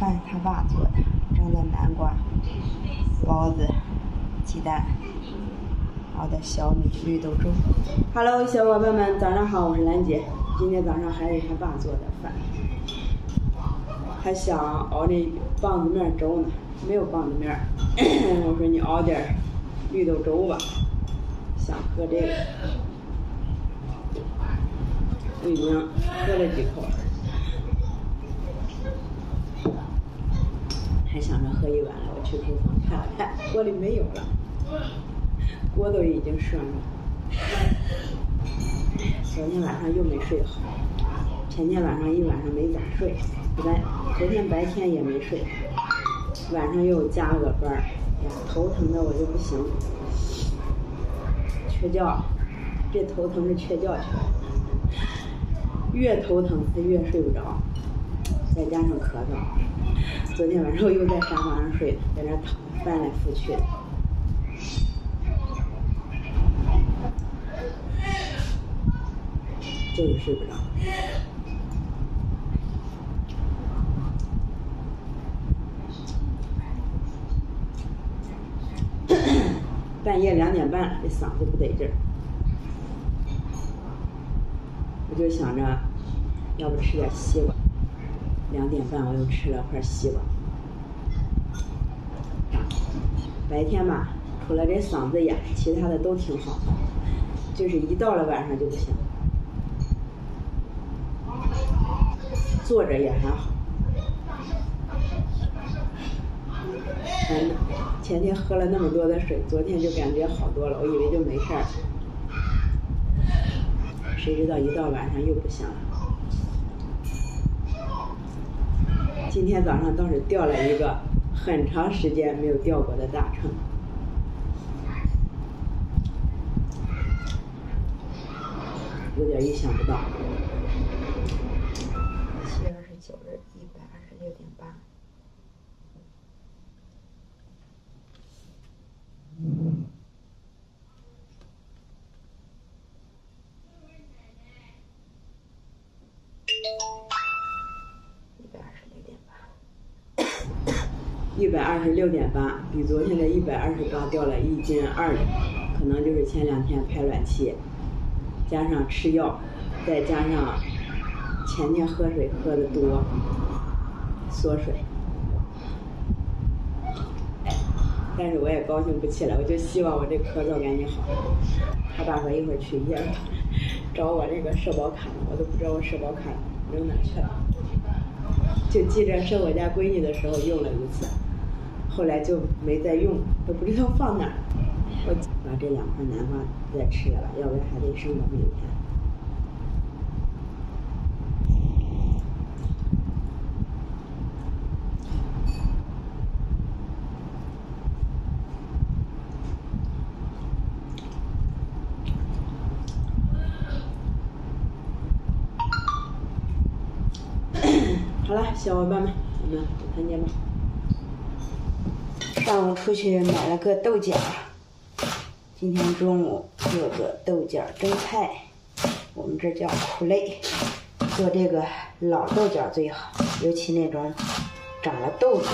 饭他爸做的，蒸的南瓜、包子、鸡蛋，熬的小米绿豆粥。Hello， 小伙伴们，早上好，我是兰姐。今天早上还是他爸做的饭，他想熬这棒子面粥呢，没有棒子面。我说你熬点绿豆粥吧，想喝这个。我已经喝了几口了，还想着喝一碗了。我去厨房看了看，锅里没有了，锅都已经涮了。昨天晚上又没睡好，前天晚上一晚上没咋睡，昨天白天也没睡，晚上又加了个班儿，头疼的我就不行，缺觉，这头疼是缺觉去了。越头疼他越睡不着，再加上咳嗽，昨天晚上又在沙发上睡，在那躺翻来覆去的，就是睡不着。半夜2点半了，这嗓子不得劲儿。我就想着，要不吃点西瓜。2点半我又吃了块西瓜。白天吧，除了这嗓子眼，其他的都挺好，就是一到了晚上就不行。坐着也还好。前天喝了那么多的水，昨天就感觉好多了，我以为就没事儿。谁知道一到晚上又不行了。今天早上倒是掉了一个很长时间没有掉过的大秤，有点意想不到。7月29日126.8。126.8，比昨天的128掉了1斤2两，可能就是前2天排卵期，加上吃药，再加上前天喝水喝的多，缩水。但是我也高兴不起来，我就希望我这咳嗽赶紧好。他爸说一会儿去医院找我这个社保卡呢，我都不知道我社保卡扔哪去了，就记着生我家闺女的时候用了一次，后来就没再用，都不知道放哪儿。我把这2块南瓜再吃了吧，要不然还得剩到明天。好了，小伙伴们，我们午餐见吧。上午出去买了个豆角，今天中午做个豆角蒸菜，我们这叫苦类。做这个老豆角最好，尤其那种长了豆子的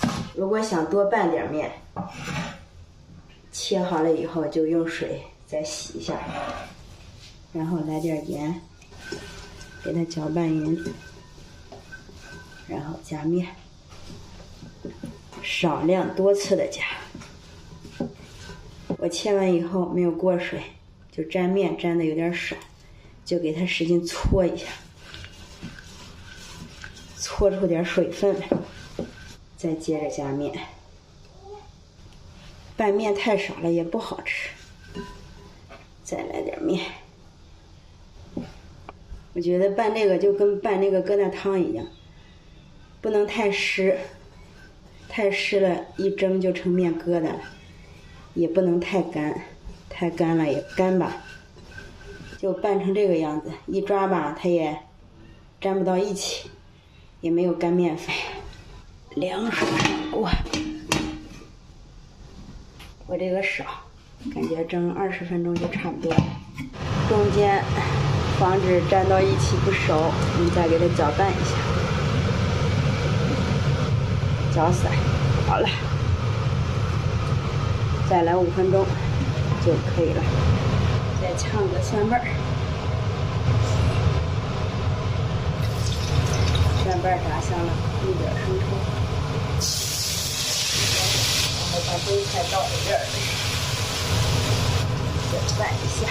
那种。如果想多拌点面，切好了以后就用水再洗一下，然后来点盐，给它搅拌匀，然后加面，少量多次的加。我切完以后没有过水，就沾面沾的有点少，就给它使劲搓一下，搓出点水分来，再接着加面。拌面太少了也不好吃，再来点面。我觉得拌这个就跟拌那个疙瘩汤一样，不能太湿，太湿了一蒸就成面疙瘩了，也不能太干，太干了也干巴，就拌成这个样子，一抓吧它也粘不到一起，也没有干面粉。凉水上锅，我这个少，感觉蒸20分钟就差不多了，中间防止粘到一起不熟，你再给它搅拌一下。搅散，好了，再来5分钟就可以了。再炝个蒜瓣儿，蒜瓣炸香了，1点生抽，然后把韭菜倒里边儿，再拌一下。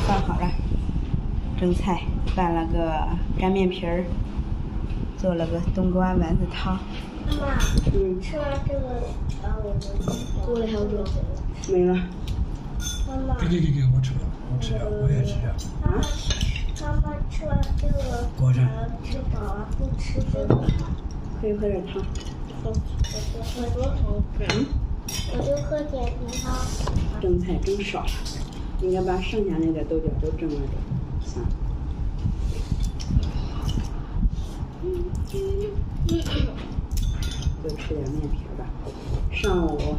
饭好了，蒸菜，拌了个干面皮儿，做了个冬瓜丸子汤。妈妈，吃完这个，我们过了还有多久？没了。妈妈，给，我吃了，我也吃了。啊？妈妈吃完这个，吃饱了不吃这个？可以喝点汤。我就喝点汤。蒸菜蒸少了，应该把剩下那点豆角都蒸了就行。就吃点面皮吧。上午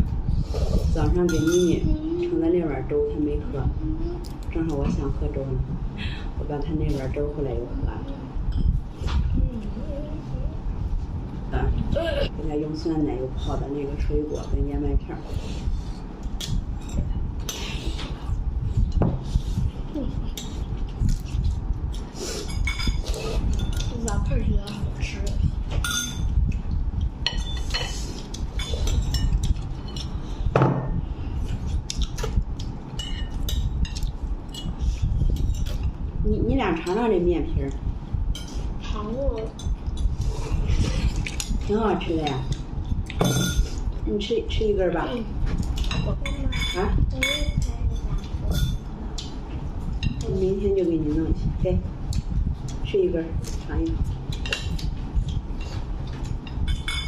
早上给妮妮盛的那碗粥，她没喝，正好我想喝粥呢，我把她那碗粥后来又喝了。给她用酸奶油泡的那个水果跟燕麦片。老太觉得好吃。你俩尝尝这面皮儿，糖我挺好吃的呀。你吃一根吧。啊？我明天就给你弄去，给，吃一根，尝一尝。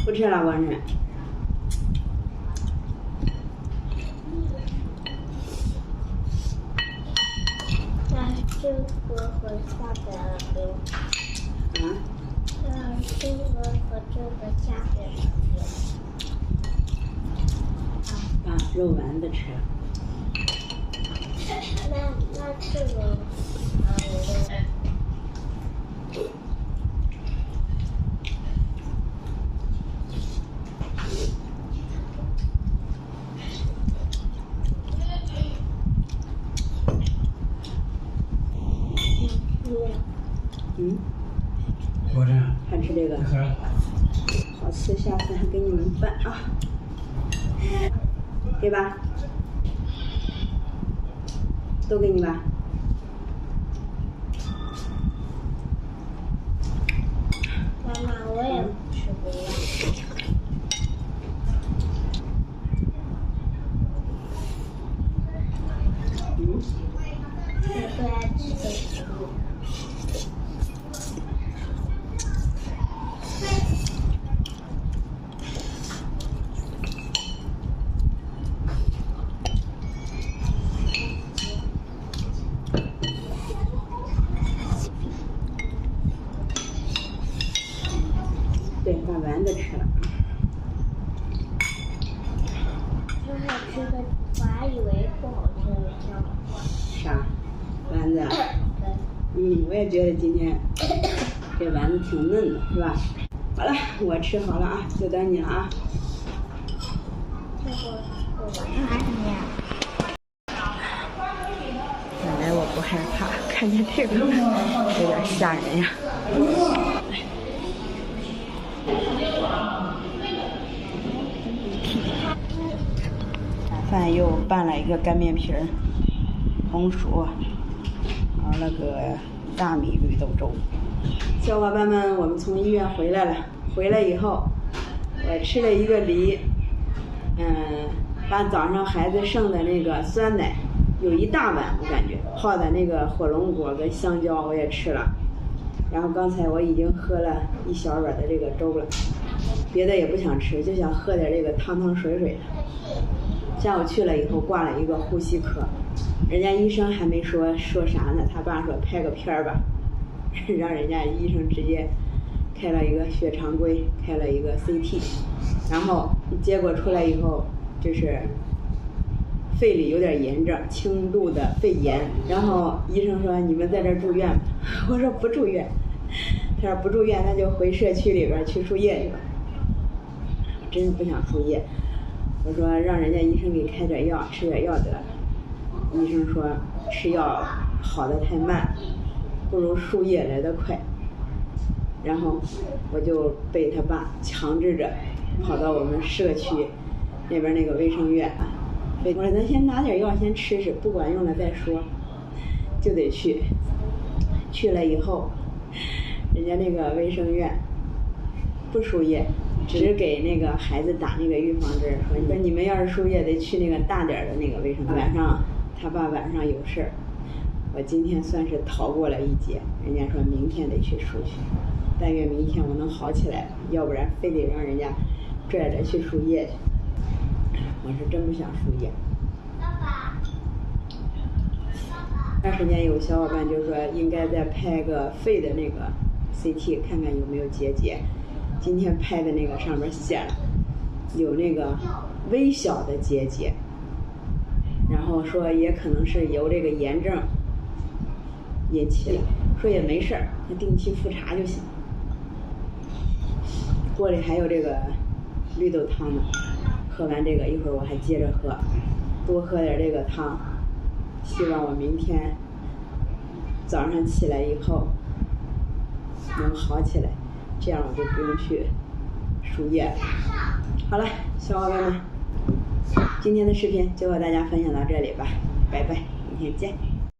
不吃了，王晨。那这个和下边了没有？啊？这个和这个下边了没有？把肉丸子吃了。那这个，我这还吃这个？好吃，下次还给你们拌啊，给吧？都给你吧。妈妈，我也吃不了。我最爱吃的食物。对，把丸子吃了。挺好吃的，我还以为不好吃的呢。啥？丸子？我也觉得今天这丸子挺嫩的，是吧？好了，我吃好了啊，就等你了啊。这个我晚上还怎么样？本来我不害怕，看见这个有点吓人呀。饭又拌了一个干面皮儿，红薯，熬了个大米绿豆粥。小伙伴们，我们从医院回来了，回来以后，我吃了一个梨，把早上孩子剩的那个酸奶，有一大碗，我感觉泡的那个火龙果跟香蕉我也吃了，然后刚才我已经喝了1小碗的这个粥了，别的也不想吃，就想喝点这个汤汤水水的。下午去了以后挂了一个呼吸科，人家医生还没说啥呢，他爸说拍个片儿吧，让人家医生直接开了一个血常规，开了一个 CT， 然后结果出来以后就是肺里有点炎症，轻度的肺炎，然后医生说你们在这儿住院吧，我说不住院，他说不住院，他就回社区里边去输液去吧。真是不想输液，我说让人家医生给开点药，吃点药得了。医生说吃药好的太慢，不如输液来得快。然后我就被他爸强制着跑到我们社区那边那个卫生院，我说咱先拿点药先吃吃，不管用了再说，就得去。去了以后，人家那个卫生院不输液，只给那个孩子打那个预防针，说你们要是输液得去那个大点的那个卫生院。晚上他爸晚上有事儿，我今天算是逃过了一劫。人家说明天得去输去，但愿明天我能好起来，要不然非得让人家拽着去输液去。我是真不想输液。这段时间有小伙伴就说应该再拍个肺的那个 CT， 看看有没有结节。今天拍的那个上面写了有那个微小的结节，然后说也可能是由这个炎症引起的，说也没事儿，那定期复查就行。锅里还有这个绿豆汤呢，喝完这个一会儿我还接着喝，多喝点这个汤，希望我明天早上起来以后能好起来，这样我就不用去输液了。好了，小伙伴们，今天的视频就和大家分享到这里吧，拜拜，明天见。